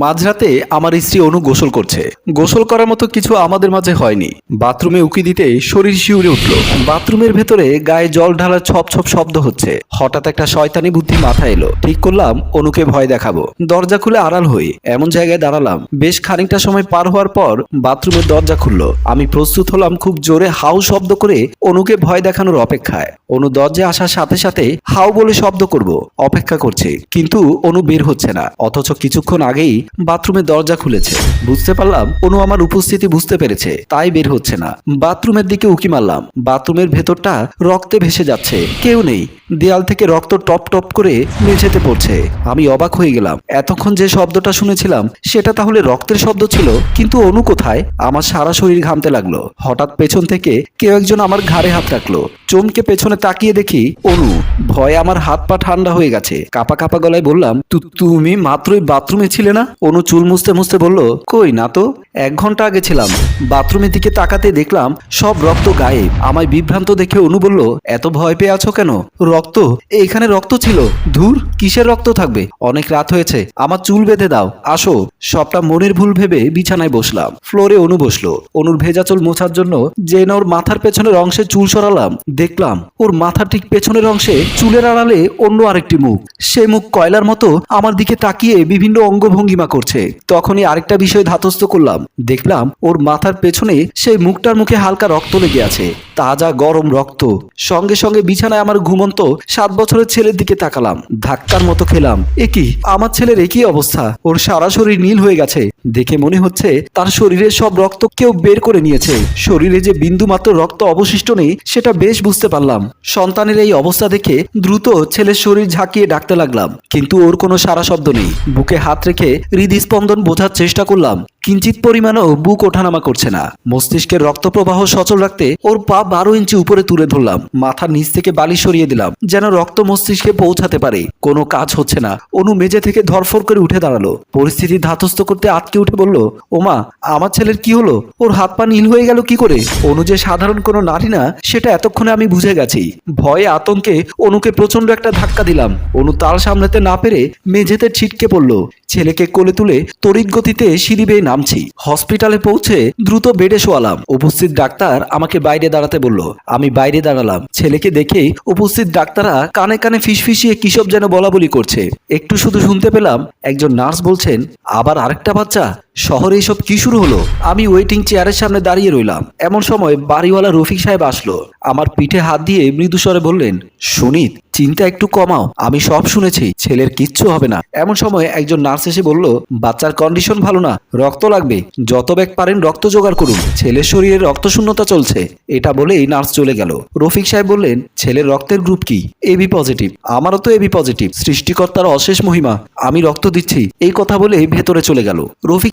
মাঝরাতে আমার স্ত্রী অনু গোসল করছে। গোসল করার মতো কিছু আমাদের মাঝে হয়নি। বাথরুমে উকি দিতে শরীর শিউরে উঠল। বাথরুমের ভেতরে গায়ে জল ঢালার ছপ ছপ শব্দ হচ্ছে। হঠাৎ একটা শয়তানি বুদ্ধি মাথায় এলো। ঠিক করলাম অনুকে ভয় দেখাবো। দরজা খুলে আড়াল হয়ে এমন জায়গায় দাঁড়ালাম। বেশ খানিকটা সময় পার হওয়ার পর বাথরুমের দরজা খুললো। আমি প্রস্তুত হলাম খুব জোরে হাউ শব্দ করে অনুকে ভয় দেখানোর অপেক্ষায়। অনু দরজায় আসার সাথে সাথে হাউ বলে শব্দ করব অপেক্ষা করছে, কিন্তু অনু বের হচ্ছে না। অথচ কিছুক্ষণ আগেই বাথরুমের দরজা খুলেছে। বুঝতে পারলাম অনু আমার উপস্থিতি বুঝতে পেরেছে, তাই বের হচ্ছে না। বাথরুমের দিকে উকি মারলাম। বাথরুমের ভেতরটা রক্তে ভেসে যাচ্ছে, কেউ নেই। দেয়াল থেকে রক্ত টপ টপ করে মেঝেতে পড়ছে। আমি অবাক হয়ে গেলাম। এতক্ষণ যে শব্দটা শুনেছিলাম সেটা তাহলে রক্তের শব্দ ছিল, কিন্তু অনু কোথায়? আমার সারা শরীর ঘামতে লাগলো। হঠাৎ পেছন থেকে কেউ একজন আমার ঘাড়ে হাত রাখলো। চমকে পেছনে তাকিয়ে দেখি অনু। ভয়ে আমার হাত পা ঠান্ডা হয়ে গেছে। কাপা কাপা গলায় বললাম, তুমি মাত্রই বাথরুমে ছিলে না? অনু চুল মুছতে মুছতে বলল, কই না তো, 1 ঘন্টা আগে ছিলাম। বাথরুমের দিকে তাকাতে দেখলাম সব রক্ত গায়েব। আমায় বিভ্রান্ত দেখে অনু বলল, এত ভয় পেয়ে আছো কেন? রক্ত? এখানে রক্ত ছিল? ধুর, কিসের রক্ত থাকবে? অনেক রাত হয়েছে, আমার চুল বেঁধে দাও, আসো। সবটা মনের ভুল ভেবে বিছানায় বসলাম। ফ্লোরে অনু বসলো। অনুর ভেজা চুল মোছার জন্য যেন ওর মাথার পেছনের অংশে চুল সরালাম, দেখলাম ওর মাথার ঠিক পেছনের অংশে চুলের আড়ালে অন্য আরেকটি মুখ। সে মুখ কয়লার মতো আমার দিকে তাকিয়ে বিভিন্ন অঙ্গভঙ্গিমা করছে। তখনই আরেকটা বিষয় ধাতস্থ করলাম। দেখলাম ওর মাথার পেছনে সেই মুখটার মুখে হালকা রক্ত লেগে আছে, তাজা গরম রক্ত। সঙ্গে সঙ্গে বিছানায় আমার ঘুমন্ত 7 বছরের ছেলের দিকে তাকালাম। ধাক্কার মতো খেলাম। কি আমার ছেলের একই অবস্থা, ওর সারা শরীর নীল হয়ে গেছে। দেখে মনে হচ্ছে তার শরীরের সব রক্ত কেউ বের করে নিয়েছে। শরীরে যে বিন্দু মাত্র রক্ত অবশিষ্ট নেই সেটা বেশ বুঝতে পারলাম। সন্তানের এই অবস্থা দেখে দ্রুত ছেলের শরীর ঝাঁকিয়ে ডাকতে লাগলাম, কিন্তু ওর কোনো সারা শব্দ নেই। বুকে হাত রেখে হৃদস্পন্দন বোঝার চেষ্টা করলাম, কিঞ্চিত পরিমাণও বুক ওঠানামা করছে না। মস্তিষ্কের রক্ত প্রবাহ সচল রাখতে ওর পা 12 ইঞ্চি উপরে তুলে ধরলাম। মাথার নিচ থেকে বালি সরিয়ে দিলাম যেন রক্ত মস্তিষ্কে পৌঁছাতে পারে। কোনো কাজ হচ্ছে না। অনু মেঝে থেকে ধরফর করে উঠে দাঁড়ালো। পরিস্থিতি ধাতস্থ করতে আটকে উঠে বলল, ওমা, আমার ছেলের কি হলো? ওর হাত পা নীল হয়ে গেল কি করে? অনু যে সাধারণ কোনো নারী না সেটা এতক্ষণে আমি বুঝে গেছি। ভয়ে আতঙ্কে অনুকে প্রচন্ড একটা ধাক্কা দিলাম। অনু তাল সামলাতে না পেরে মেঝেতে ছিটকে পড়লো। ছেলেকে কোলে তুলে তড়িৎ গতিতে সিঁড়ি বেয়ে নামছি। হসপিটালে পৌঁছে দ্রুত বেডে শোয়ালাম। উপস্থিত ডাক্তার আমাকে বাইরে দাঁড়াতে বলল। আমি বাইরে দাঁড়ালাম। ছেলেকে দেখেই উপস্থিত ডাক্তাররা কানে কানে ফিসফিসিয়ে কিসব যেন বলাবলি করছে। একটু শুধু শুনতে পেলাম একজন নার্স বলছেন, আবার আরেকটা বাচ্চা? শহরে এসব কি শুরু হলো? আমি ওয়েটিং চেয়ারের সামনে দাঁড়িয়ে রইলাম। এমন সময় বাড়িওয়ালা রফিক সাহেব আসলো। আমার পিঠে হাত দিয়ে মৃদু স্বরে বললেন, সুনীত, চিন্তা একটু কমাও, আমি সব শুনেছি, ছেলের কিচ্ছু হবে না। এমন সময় একজন নার্স এসে বলল, বাচ্চার কন্ডিশন ভালো না, রক্ত লাগবে, যত ব্যাগ পারেন রক্ত জোগাড় করুন, ছেলের শরীরে রক্ত শূন্যতা চলছে। এটা বলেই নার্স চলে গেল। রফিক সাহেব বললেন, ছেলের রক্তের গ্রুপ কি? AB positive. আমারও তো এবি পজিটিভ। সৃষ্টিকর্তার অশেষ মহিমা, আমি রক্ত দিচ্ছি। এই কথা বলে ভেতরে চলে গেল। রফিক